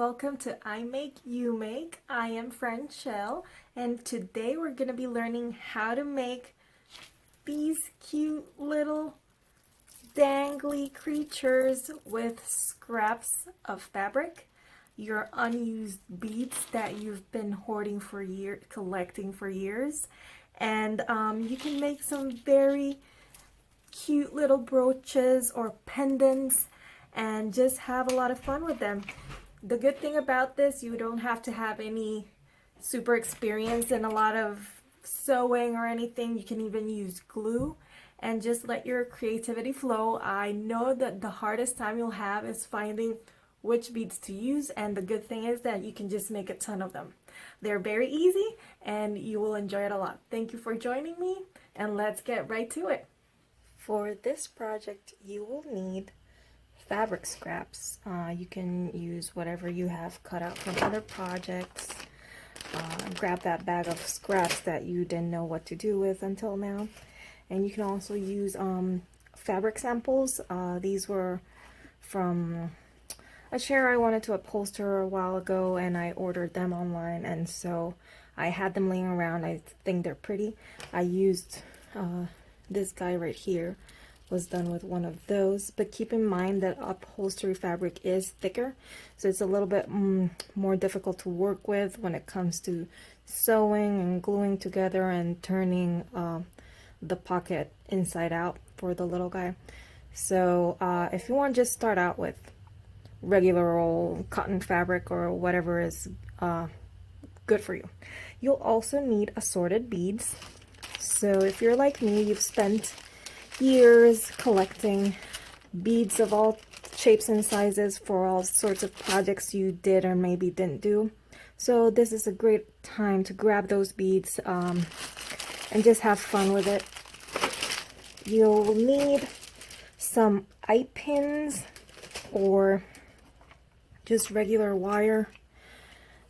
welcome to I Make You Make. I am friend Shell, and today we're going to be learning how to make these cute little dangly creatures with scraps of fabric, your unused beads that you've been hoarding for years, collecting for years, and you can make some very cute little brooches or pendants and just have a lot of fun with them. The good thing about this, you don't have to have any super experience in a lot of sewing or anything. You can even use glue and just let your creativity flow. I know that the hardest time you'll have is finding which beads to use, and the good thing is that you can just make a ton of them. They're very easy and you will enjoy it a lot. Thank you for joining me, and let's get right to it. For this project, you will need fabric scraps. You can use whatever you have cut out from other projects. Grab that bag of scraps that you didn't know what to do with until now. And you can also use fabric samples. These were from a chair I wanted to upholster a while ago, and I ordered them online, and so I had them laying around. I think they're pretty. I used this guy right here was done with one of those, but keep in mind that upholstery fabric is thicker, so it's a little bit more difficult to work with when it comes to sewing and gluing together and turning the pocket inside out for the little guy. So if you want to just start out with regular old cotton fabric or whatever is good for you. You'll also need assorted beads. So if you're like me, you've spent years collecting beads of all shapes and sizes for all sorts of projects you did or maybe didn't do. So this is a great time to grab those beads and just have fun with it. You'll need some eye pins or just regular wire.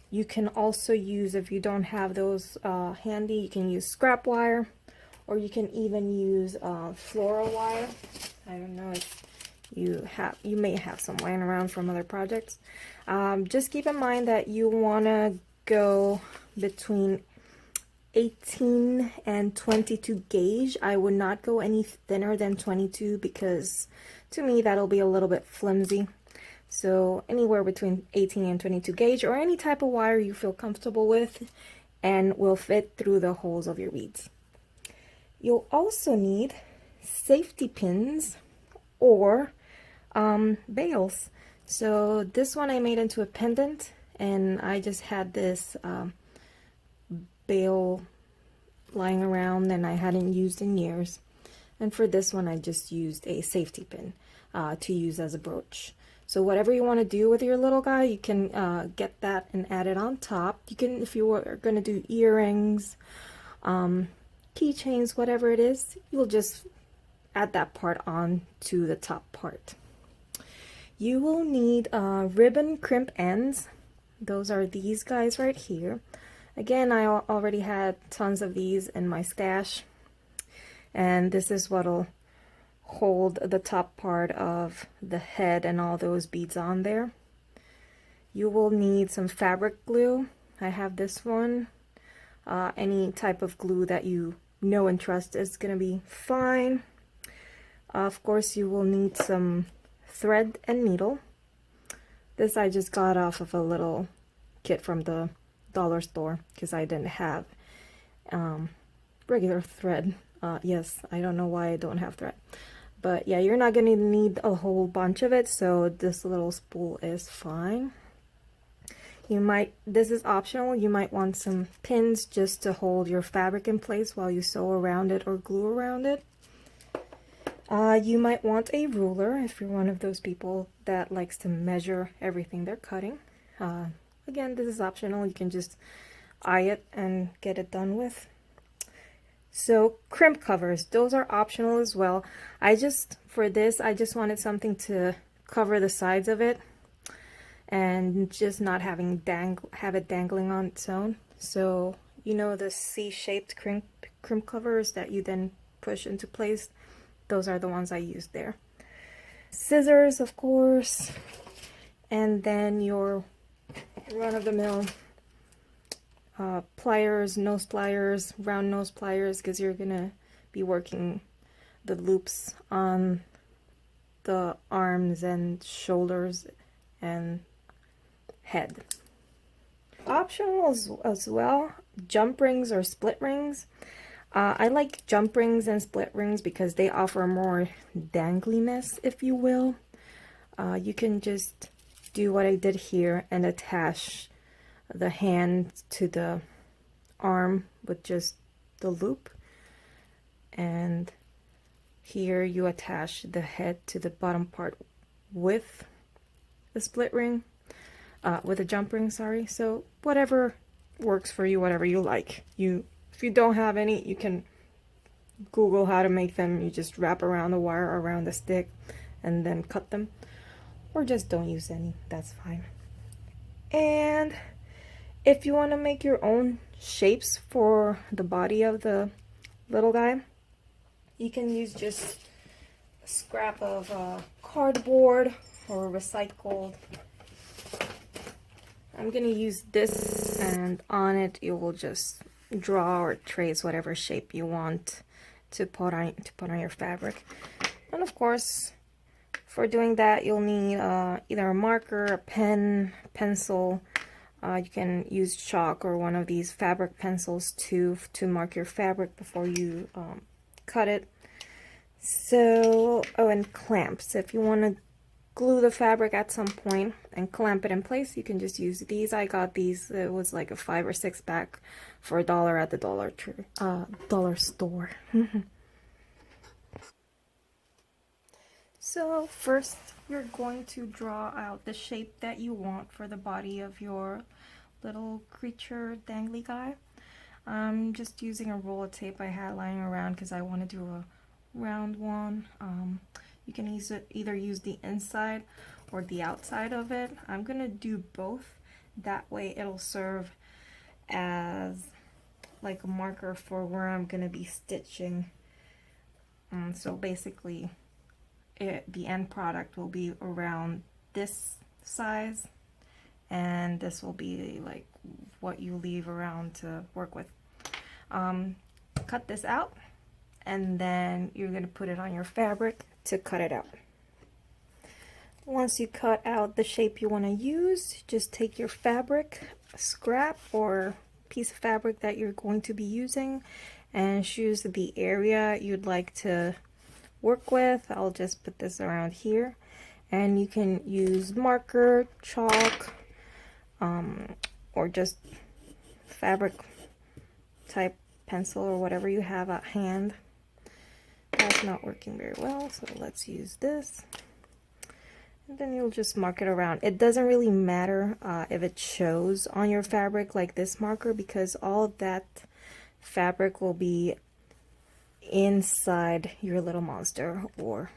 You can also use, if you don't have those handy, you can use scrap wire, or you can even use floral wire. I don't know if you may have some lying around from other projects. Just keep in mind that you want to go between 18 and 22 gauge. I would not go any thinner than 22 because to me that'll be a little bit flimsy. So anywhere between 18 and 22 gauge, or any type of wire you feel comfortable with and will fit through the holes of your beads. You'll also need safety pins or bails. So this one I made into a pendant, and I just had this bail lying around and I hadn't used in years. And for this one I just used a safety pin to use as a brooch. So whatever you want to do with your little guy, you can get that and add it on top. You can, if you were going to do earrings, keychains, whatever it is, you'll just add that part on to the top part. You will need ribbon crimp ends. Those are these guys right here. Again, I already had tons of these in my stash, and this is what'll hold the top part of the head and all those beads on there. You will need some fabric glue. I have this one. Any type of glue that you know and trust is gonna be fine. Of course, you will need some thread and needle. This I just got off of a little kit from the dollar store because I didn't have regular thread. Yes, I don't know why I don't have thread. But yeah, you're not gonna need a whole bunch of it, so this little spool is fine. This is optional, you might want some pins just to hold your fabric in place while you sew around it or glue around it. You might want a ruler if you're one of those people that likes to measure everything they're cutting. Again, this is optional, you can just eye it and get it done with. So crimp covers, those are optional as well. For this, I just wanted something to cover the sides of it and just not have it dangling on its own. So you know the C-shaped crimp covers that you then push into place, those are the ones I used there. Scissors, of course, and then your run-of-the-mill pliers, nose pliers, round nose pliers, because you're gonna be working the loops on the arms and shoulders and head. Optional as well, jump rings or split rings. I like jump rings and split rings because they offer more dangliness, if you will. You can just do what I did here and attach the hand to the arm with just the loop, and here you attach the head to the bottom part with the split ring, with a jump ring, sorry. So whatever works for you, whatever you like. If you don't have any, you can Google how to make them. You just wrap around the wire around the stick and then cut them, or just don't use any, that's fine. And if you want to make your own shapes for the body of the little guy, you can use just a scrap of cardboard or recycled. I'm gonna use this, and on it you will just draw or trace whatever shape you want to put on your fabric. And of course, for doing that, you'll need either a marker, a pen, pencil. You can use chalk or one of these fabric pencils to mark your fabric before you cut it. So, oh, and clamps. If you want to glue the fabric at some point and clamp it in place, you can just use these. I got these. It was like a 5 or 6 pack for $1 at the dollar store. So first, you're going to draw out the shape that you want for the body of your little creature dangly guy. I'm just using a roll of tape I had lying around because I want to do a round one. You can either use the inside or the outside of it. I'm gonna do both. That way it'll serve as like a marker for where I'm gonna be stitching. So basically the end product will be around this size, and this will be like what you leave around to work with. Cut this out, and then you're going to put it on your fabric to cut it out. Once you cut out the shape you want to use, just take your fabric, scrap or piece of fabric that you're going to be using, and choose the area you'd like to work with. I'll just put this around here, and you can use marker, chalk, or just fabric type pencil or whatever you have at hand. That's not working very well, so let's use this. And then you'll just mark it around. It doesn't really matter if it shows on your fabric like this marker, because all of that fabric will be inside your little monster. Or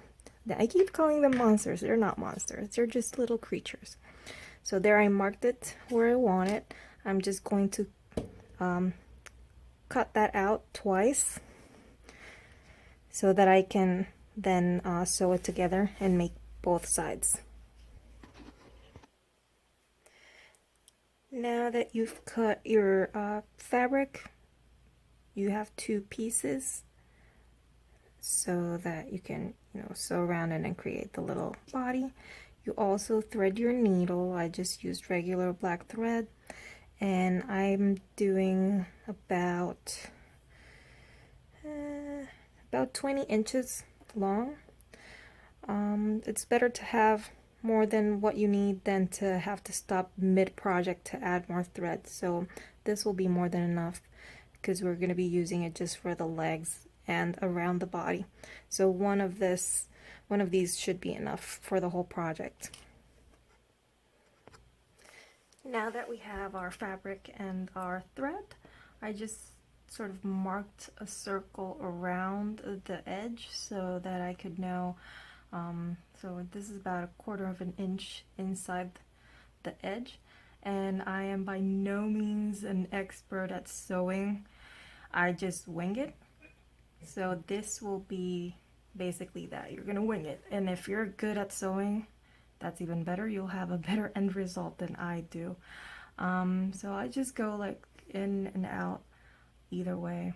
I keep calling them monsters. They're not monsters. They're just little creatures. So there, I marked it where I want it. I'm just going to cut that out twice so that I can then sew it together and make both sides. Now that you've cut your fabric, you have 2 pieces so that you can, sew around it and create the little body. You also thread your needle. I just used regular black thread, and I'm doing about 20 inches long. It's better to have more than what you need than to have to stop mid-project to add more thread. So this will be more than enough because we're going to be using it just for the legs and around the body. So one of these should be enough for the whole project. Now that we have our fabric and our thread, I just sort of marked a circle around the edge so that I could know. So this is about 1/4 of an inch inside the edge, and I am by no means an expert at sewing. I just wing it. So this will be basically that. You're gonna wing it, and if you're good at sewing, that's even better. You'll have a better end result than I do. So I just go like in and out either way,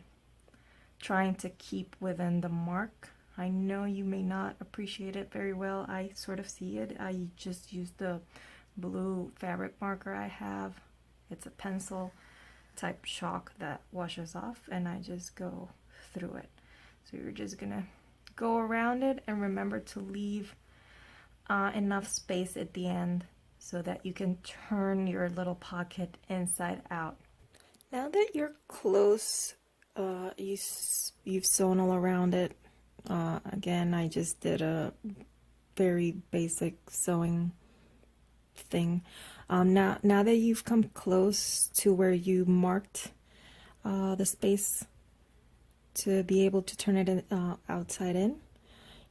trying to keep within the mark. I know you may not appreciate it very well. I sort of see it. I just use the blue fabric marker I have. It's a pencil type chalk that washes off, and I just go through it. So you're just gonna go around it and remember to leave enough space at the end so that you can turn your little pocket inside out. Now that you're close, you've sewn all around it. Again, I just did a very basic sewing thing. Now that you've come close to where you marked the space to be able to turn it outside in,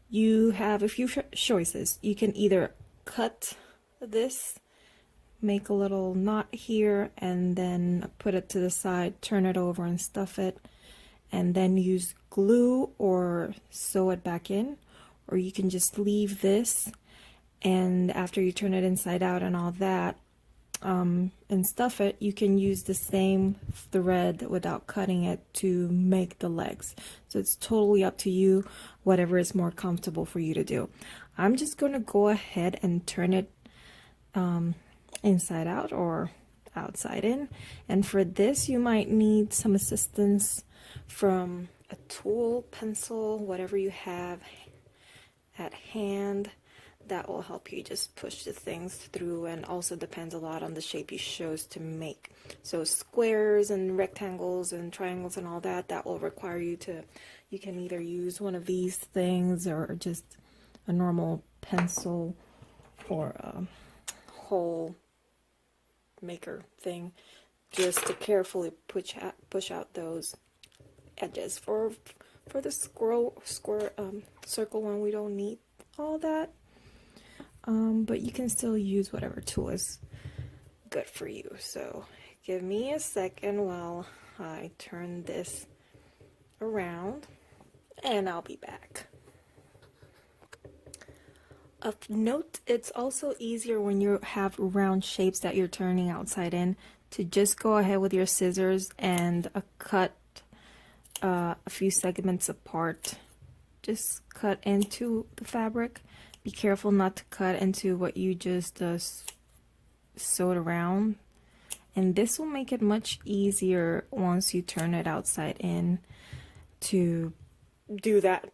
you have a few choices. You can either cut this, make a little knot here, and then put it to the side, turn it over and stuff it, and then use glue or sew it back in. Or you can just leave this, and after you turn it inside out and all that, and stuff it, you can use the same thread without cutting it to make the legs. So it's totally up to you, whatever is more comfortable for you to do. I'm just going to go ahead and turn it inside out or outside in, and for this you might need some assistance from a tool, pencil, whatever you have at hand that will help you just push the things through, and also depends a lot on the shape you chose to make. So squares and rectangles and triangles and all that, that will require you can either use one of these things or just a normal pencil or a hole maker thing, just to carefully push out those edges. For the circle one, we don't need all that. But you can still use whatever tool is good for you. So give me a second while I turn this around, and I'll be back. Of note, it's also easier when you have round shapes that you're turning outside in to just go ahead with your scissors and cut a few segments apart. Just cut into the fabric. Be careful not to cut into what you just sewed around, and this will make it much easier once you turn it outside in to do that.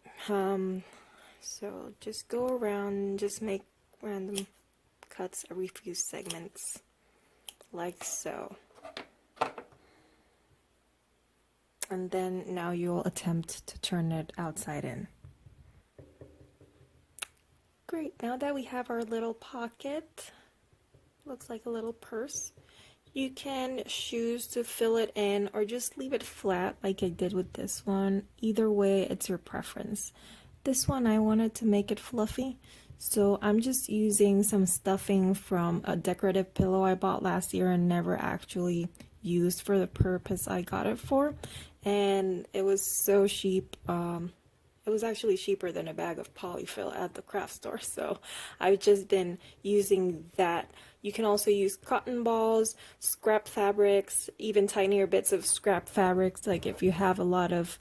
So just go around and just make random cuts every few segments, like so. And then now you'll attempt to turn it outside in. Great, now that we have our little pocket, looks like a little purse, you can choose to fill it in or just leave it flat like I did with this one. Either way, it's your preference. This one I wanted to make it fluffy, so I'm just using some stuffing from a decorative pillow I bought last year and never actually used for the purpose I got it for, and it was so cheap. It was actually cheaper than a bag of polyfill at the craft store, so I've just been using that. You can also use cotton balls, scrap fabrics, even tinier bits of scrap fabrics. Like if you have a lot of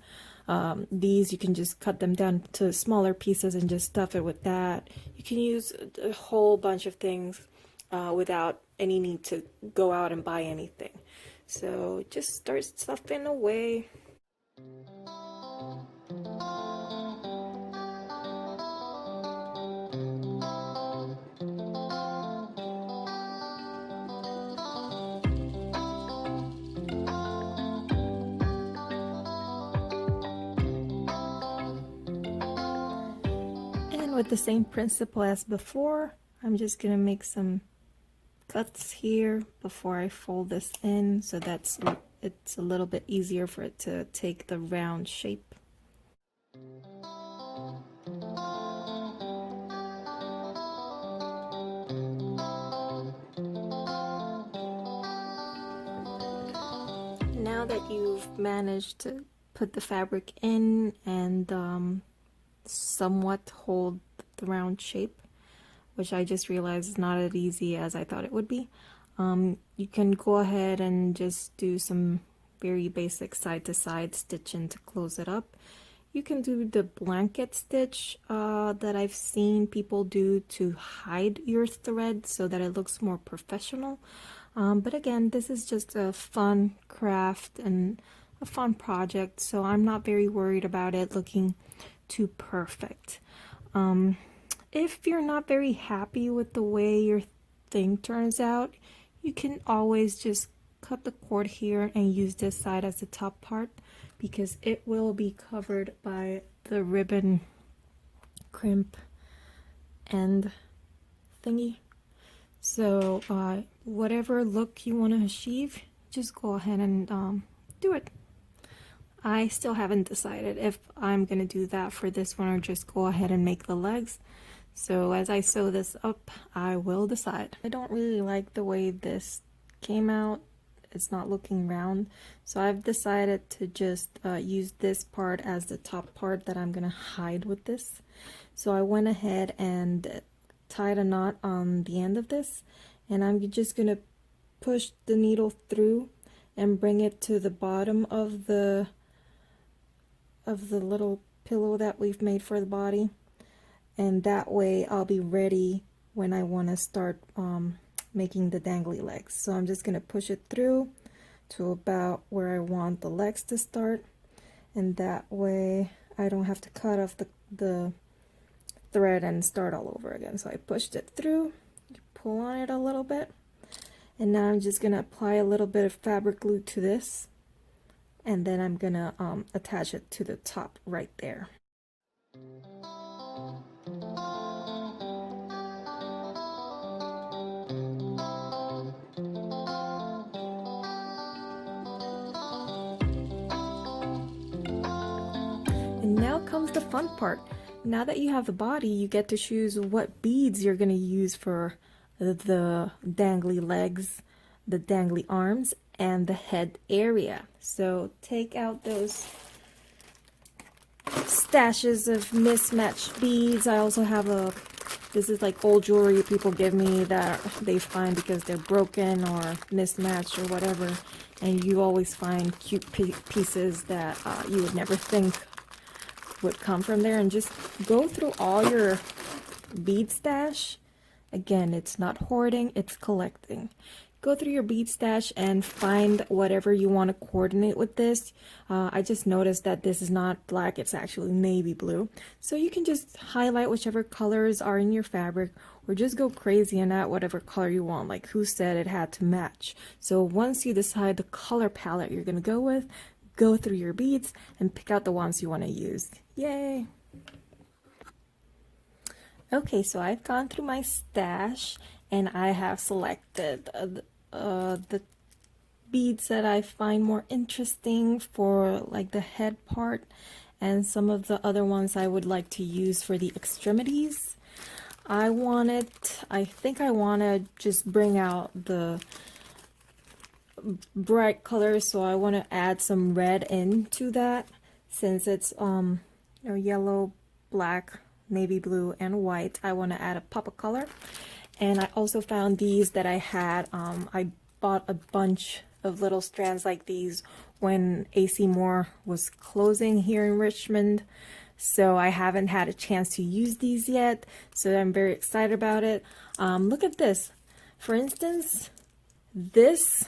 these, you can just cut them down to smaller pieces and just stuff it with that. You can use a whole bunch of things without any need to go out and buy anything. So just start stuffing away. With the same principle as before, I'm just gonna make some cuts here before I fold this in, so it's a little bit easier for it to take the round shape. Now that you've managed to put the fabric in and somewhat hold the round shape, which I just realized is not as easy as I thought it would be, You can go ahead and just do some very basic side-to-side stitching to close it up. You can do the blanket stitch that I've seen people do to hide your thread so that it looks more professional. But again, this is just a fun craft and a fun project, so I'm not very worried about it looking too perfect. If you're not very happy with the way your thing turns out, you can always just cut the cord here and use this side as the top part, because it will be covered by the ribbon crimp end thingy. So whatever look you want to achieve, just go ahead and do it. I still haven't decided if I'm gonna do that for this one or just go ahead and make the legs. So as I sew this up, I will decide. I don't really like the way this came out. It's not looking round, so I've decided to just use this part as the top part that I'm gonna hide with this. So I went ahead and tied a knot on the end of this, and I'm just gonna push the needle through and bring it to the bottom of the little pillow that we've made for the body, and that way I'll be ready when I want to start making the dangly legs. So I'm just going to push it through to about where I want the legs to start, and that way I don't have to cut off the thread and start all over again. So I pushed it through, pull on it a little bit, and now I'm just going to apply a little bit of fabric glue to this, and then I'm going to attach it to the top right there. And now comes the fun part. Now that you have the body, you get to choose what beads you're going to use for the dangly legs, the dangly arms, and the head area. So take out those stashes of mismatched beads. I also have this is like old jewelry people give me that they find because they're broken or mismatched or whatever, and you always find cute pieces that you would never think would come from there. And just go through all your bead stash. Again, it's not hoarding, it's collecting. Go through your bead stash and find whatever you want to coordinate with this. I just noticed that this is not black, it's actually navy blue. So you can just highlight whichever colors are in your fabric, or just go crazy and add whatever color you want. Like, who said it had to match? So once you decide the color palette you're going to go with, go through your beads and pick out the ones you want to use. Yay! Okay, so I've gone through my stash and I have selected the beads that I find more interesting for like the head part, and some of the other ones I would like to use for the extremities. I think I want to just bring out the bright colors, so I want to add some red into that, since it's yellow, black, navy blue, and white. I want to add a pop of color. And I also found these that I had. I bought a bunch of little strands like these when AC Moore was closing here in Richmond, so I haven't had a chance to use these yet, so I'm very excited about it. Look at this. For instance, this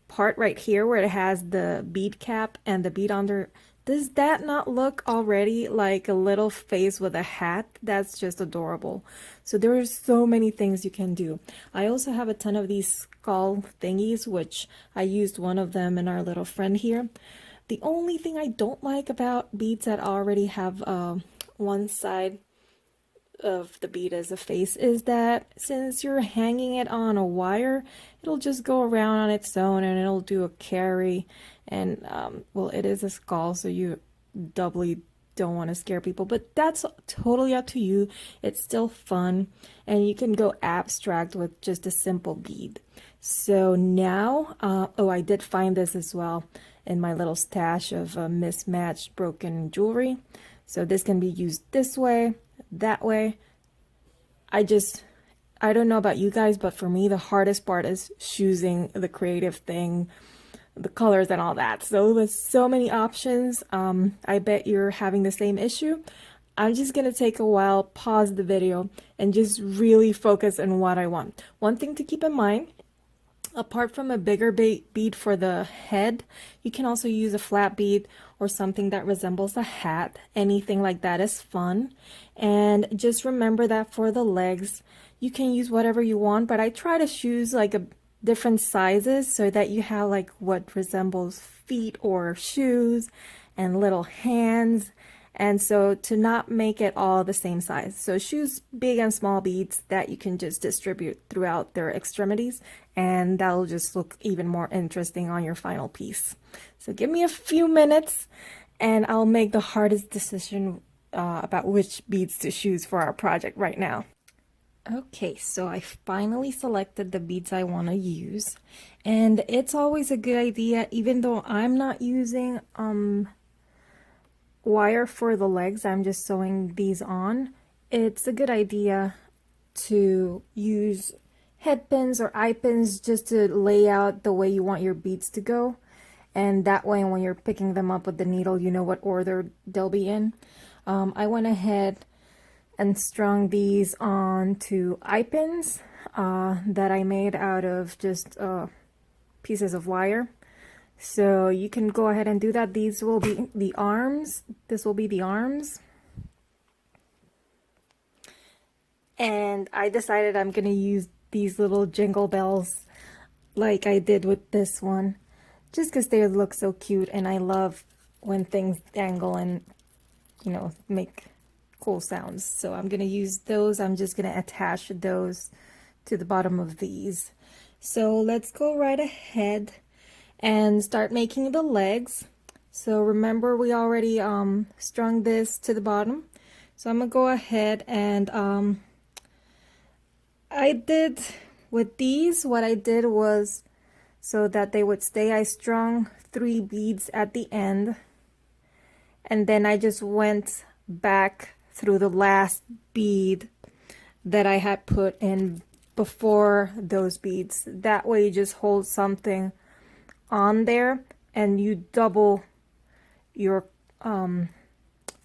part right here where it has the bead cap and the bead under, does that not look already like a little face with a hat? That's just adorable. So there are so many things you can do. I also have a ton of these skull thingies, which I used one of them in our little friend here. The only thing I don't like about beads that already have one side of the bead as a face is that since you're hanging it on a wire, it'll just go around on its own and it'll do a carry. And well, it is a skull, so you doubly don't want to scare people, but that's totally up to you. It's still fun, and you can go abstract with just a simple bead. So now, oh, I did find this as well in my little stash of mismatched broken jewelry. So this can be used this way, that way. I just I don't know about you guys, but for me, the hardest part is choosing the creative thing, the colors and all that. So with so many options, I bet you're having the same issue. I'm just gonna take a while, pause the video, and just really focus on what I want. One thing to keep in mind, apart from a bigger bead for the head, you can also use a flat bead or something that resembles a hat. Anything like that is fun. And just remember that for the legs, you can use whatever you want, but I try to choose like a different sizes so that you have like what resembles feet or shoes and little hands. And so to not make it all the same size. So choose big and small beads that you can just distribute throughout their extremities, and that'll just look even more interesting on your final piece. So give me a few minutes and I'll make the hardest decision about which beads to choose for our project right now. Okay, so I finally selected the beads I want to use, and it's always a good idea, even though I'm not using wire for the legs, I'm just sewing these on. It's a good idea to use head pins or eye pins just to lay out the way you want your beads to go, and that way when you're picking them up with the needle, you know what order they'll be in. I went ahead and strung these onto eye pins that I made out of just pieces of wire. So you can go ahead and do that. These will be the arms. This will be the arms. And I decided I'm going to use these little jingle bells like I did with this one, just because they look so cute, and I love when things dangle and, you know, make cool sounds. So I'm going to use those. I'm just going to attach those to the bottom of these. So let's go right ahead and start making the legs. So remember, we already strung this to the bottom. So I'm gonna go ahead and I did with these, what I did was, so that they would stay, I strung 3 beads at the end, and then I just went back through the last bead that I had put in before those beads. That way you just hold something on there and you double your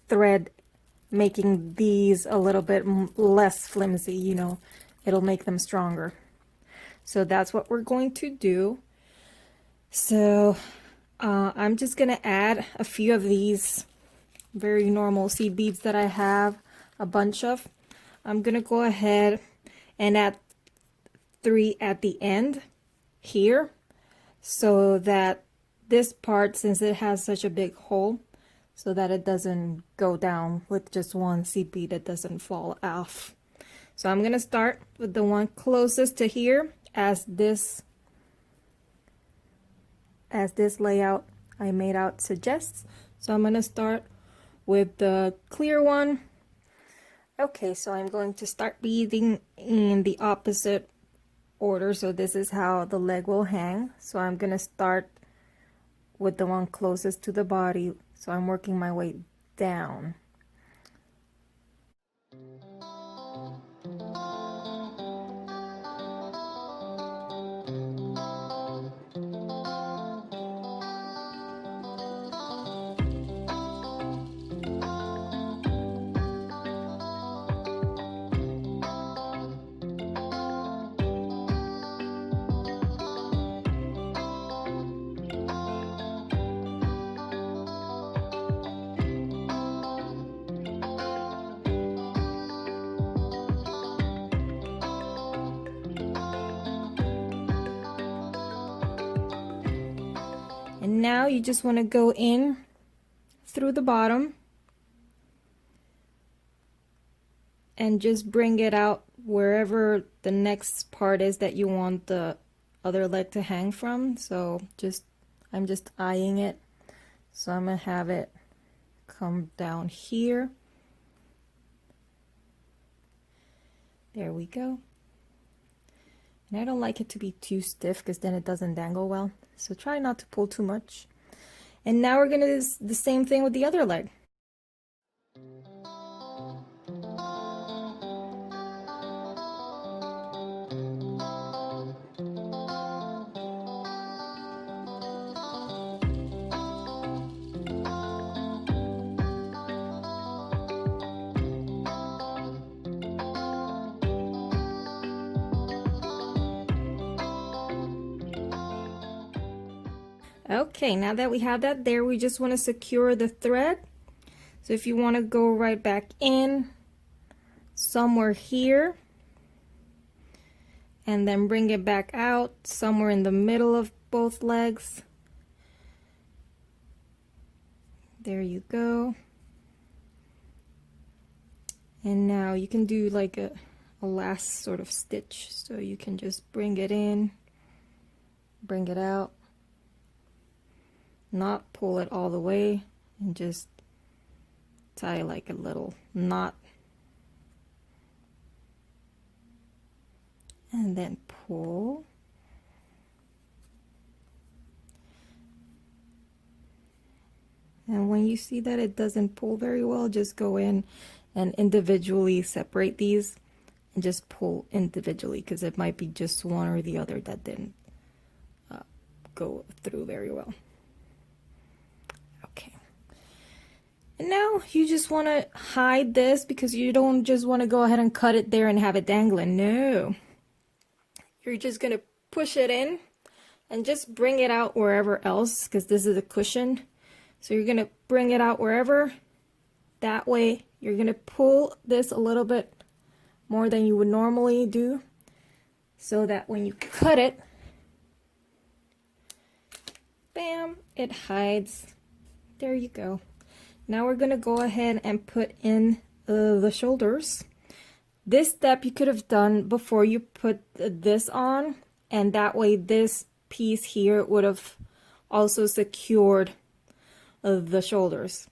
thread, making these a little bit less flimsy, you know, it'll make them stronger. So that's what we're going to do. So I'm just gonna add a few of these very normal seed beads that I have a bunch of. I'm gonna go ahead and add 3 at the end here, so that this part, since it has such a big hole, so that it doesn't go down with just one seed bead, it doesn't fall off. So I'm gonna start with the one closest to here, as this layout I made out suggests. So I'm gonna start with the clear one. Okay, so I'm going to start beading in the opposite order. So this is how the leg will hang. So I'm gonna start with the one closest to the body. So I'm working my way down. And now you just want to go in through the bottom and just bring it out wherever the next part is that you want the other leg to hang from. So I'm just eyeing it. So I'm gonna have it come down here. There we go. And I don't like it to be too stiff because then it doesn't dangle well. So try not to pull too much. And now we're gonna do the same thing with the other leg. Okay, now that we have that there, we just want to secure the thread. So if you want to go right back in somewhere here and then bring it back out somewhere in the middle of both legs. There you go. And now you can do like a last sort of stitch. So you can just bring it in, bring it out, not pull it all the way, and just tie like a little knot. And then pull. And when you see that it doesn't pull very well, just go in and individually separate these and just pull individually, because it might be just one or the other that didn't go through very well. Okay. And now you just want to hide this, because you don't just want to go ahead and cut it there and have it dangling. No. You're just going to push it in and just bring it out wherever else, because this is a cushion. So you're going to bring it out wherever. That way you're going to pull this a little bit more than you would normally do, so that when you cut it, bam, it hides. There you go. Now we're going to go ahead and put in the shoulders. This step you could have done before you put this on, and that way this piece here would have also secured the shoulders.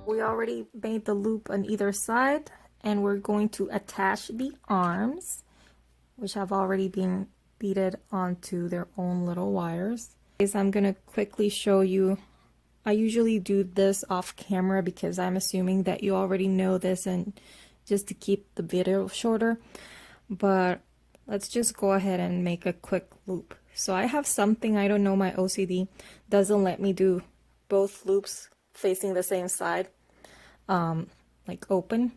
We already made the loop on either side, and we're going to attach the arms, which have already been beaded onto their own little wires. I'm going to quickly show you. I usually do this off camera because I'm assuming that you already know this, and just to keep the video shorter, but let's just go ahead and make a quick loop. So I have something, I don't know, my OCD doesn't let me do both loops facing the same side, like open.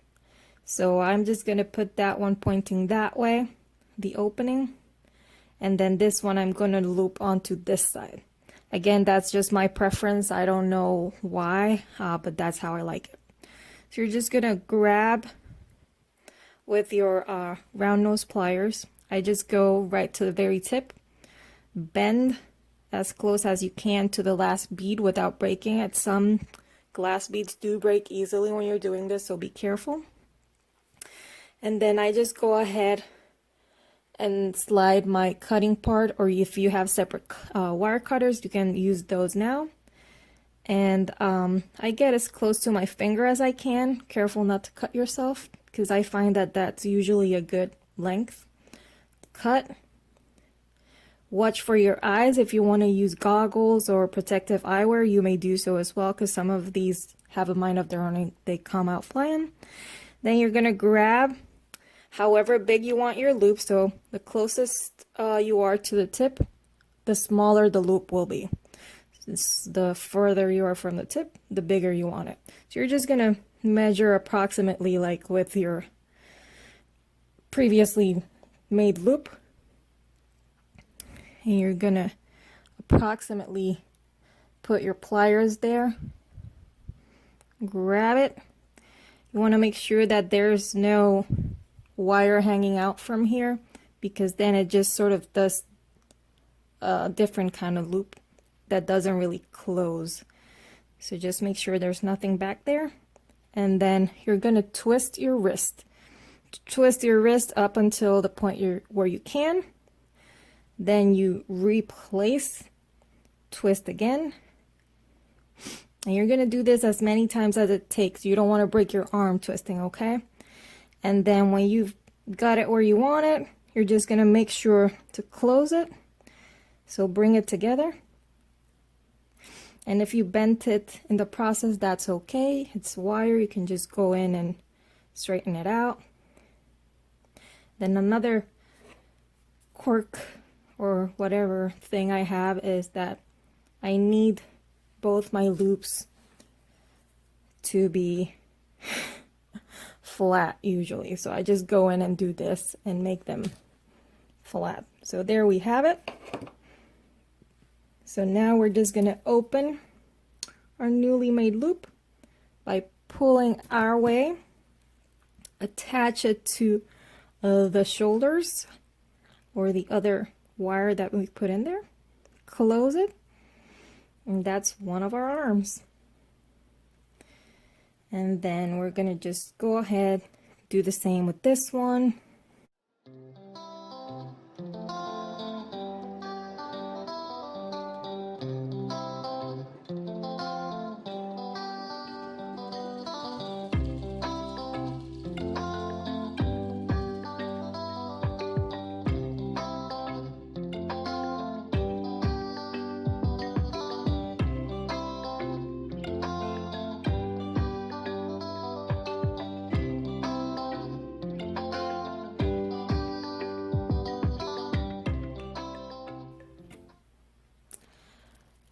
So I'm just gonna put that one pointing that way, the opening, and then this one I'm gonna loop onto this side. Again, that's just my preference. I don't know why, but that's how I like it. So you're just gonna grab with your round nose pliers. I just go right to the very tip, bend as close as you can to the last bead without breaking it. Some glass beads do break easily when you're doing this, so be careful. And then I just go ahead and slide my cutting part, or if you have separate wire cutters, you can use those now. And I get as close to my finger as I can. Careful not to cut yourself, because I find that that's usually a good length. Cut. Watch for your eyes. If you want to use goggles or protective eyewear, you may do so as well, because some of these have a mind of their own. They come out flying. Then you're going to grab however big you want your loop. So the closest you are to the tip, the smaller the loop will be. The further you are from the tip, the bigger you want it. So you're just going to measure approximately like with your previously made loop. And you're going to approximately put your pliers there. Grab it. You want to make sure that there's no wire hanging out from here, because then it just sort of does a different kind of loop that doesn't really close. So just make sure there's nothing back there. And then you're going to twist your wrist. Twist your wrist up until the point where you can. Then you replace, twist again. And you're going to do this as many times as it takes. You don't want to break your arm twisting, okay? And then when you've got it where you want it, you're just going to make sure to close it. So bring it together. And if you bent it in the process, that's okay. It's wire. You can just go in and straighten it out. Then another quirk or whatever thing I have is that I need both my loops to be flat usually. So I just go in and do this and make them flat. So there we have it. So now we're just going to open our newly made loop by pulling our way, attach it to the shoulders or the other wire that we put in there, close it, and that's one of our arms. And then we're gonna just go ahead, do the same with this one.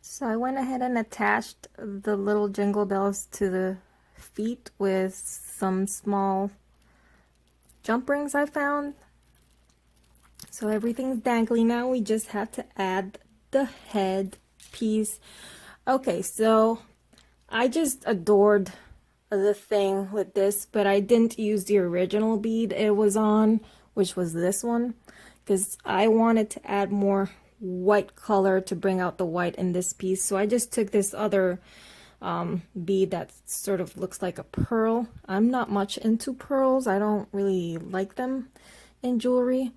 So I went ahead and attached the little jingle bells to the feet with some small jump rings I found. So everything's dangly now. We just have to add the head piece. Okay, so I just adored the thing with this, but I didn't use the original bead it was on, which was this one, because I wanted to add more white color to bring out the white in this piece. So I just took this other bead that sort of looks like a pearl. I'm not much into pearls. I don't really like them in jewelry,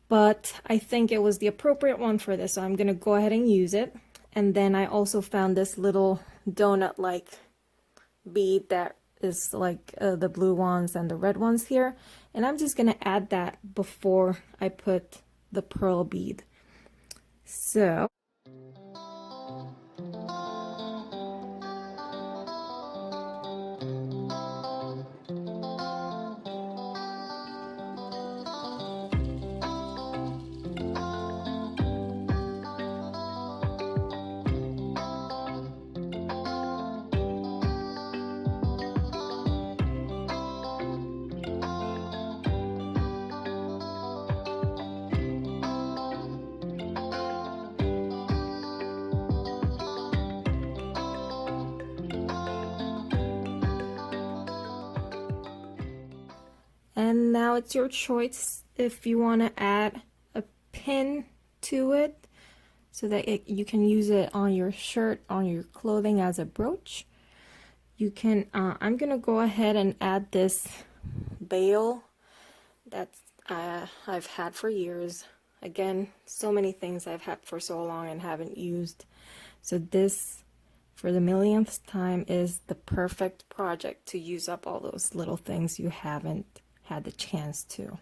but I think it was the appropriate one for this, so I'm gonna go ahead and use it. And then I also found this little donut like bead that is like the blue ones and the red ones here, and I'm just gonna add that before I put the pearl bead. So and now it's your choice if you want to add a pin to it so that you can use it on your shirt, on your clothing as a brooch. You can, I'm going to go ahead and add this bail that I've had for years. Again, so many things I've had for so long and haven't used. So this, for the millionth time, is the perfect project to use up all those little things you haven't had the chance to.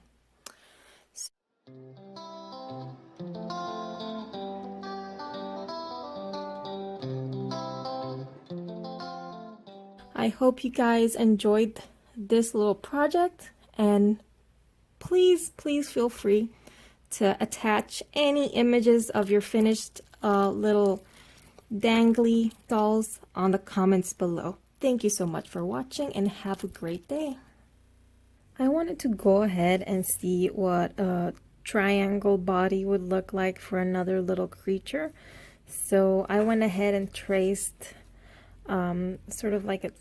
I hope you guys enjoyed this little project, and please feel free to attach any images of your finished little dangly dolls on the comments below. Thank you so much for watching and have a great day. I wanted to go ahead and see what a triangle body would look like for another little creature. So I went ahead and traced sort of like a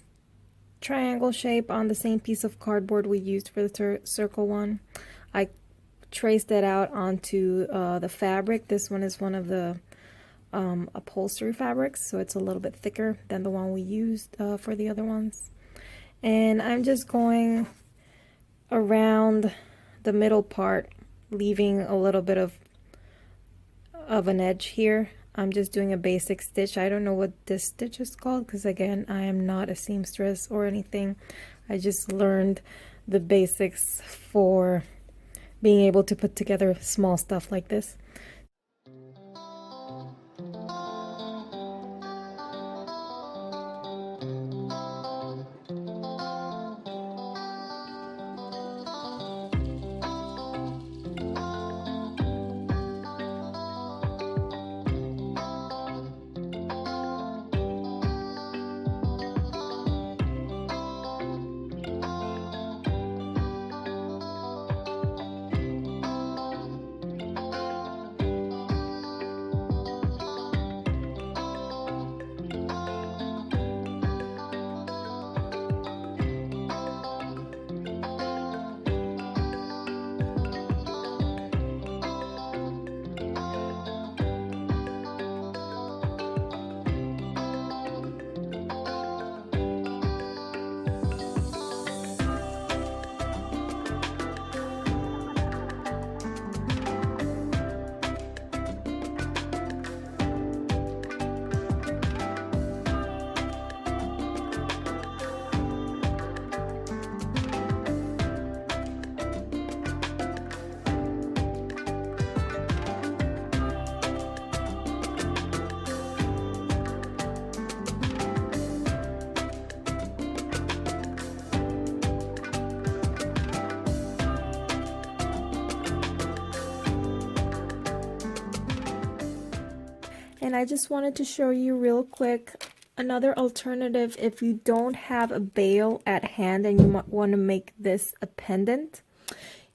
triangle shape on the same piece of cardboard we used for the circle one. I traced that out onto the fabric. This one is one of the upholstery fabrics, so it's a little bit thicker than the one we used for the other ones. And I'm just going around the middle part, leaving a little bit of an edge here. I'm just doing a basic stitch. I don't know what this stitch is called because, again, I am not a seamstress or anything. I just learned the basics for being able to put together small stuff like this. And I just wanted to show you real quick another alternative if you don't have a bail at hand and you might want to make this a pendant.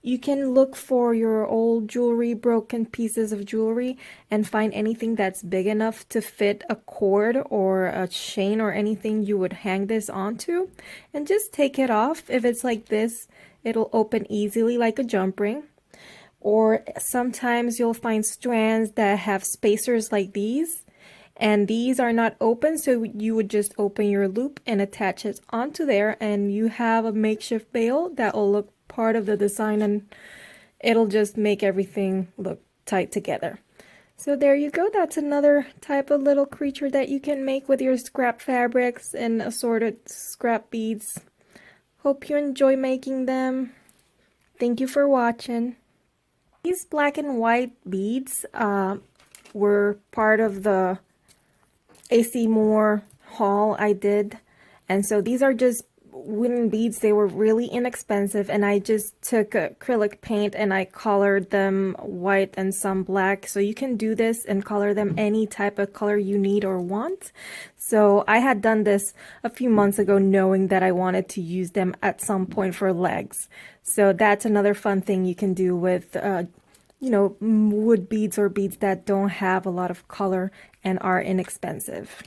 You can look for your old jewelry, broken pieces of jewelry, and find anything that's big enough to fit a cord or a chain or anything you would hang this onto. And just take it off. If it's like this, it'll open easily like a jump ring. Or sometimes you'll find strands that have spacers like these. And these are not open, so you would just open your loop and attach it onto there, and you have a makeshift bail that will look part of the design, and it'll just make everything look tight together. So there you go. That's another type of little creature that you can make with your scrap fabrics and assorted scrap beads. Hope you enjoy making them. Thank you for watching. These black and white beads were part of the AC Moore haul I did, and so these are just wooden beads. They were really inexpensive, and I just took acrylic paint and I colored them white and some black. So you can do this and color them any type of color you need or want. So I had done this a few months ago knowing that I wanted to use them at some point for legs. So that's another fun thing you can do with you know, wood beads or beads that don't have a lot of color and are inexpensive.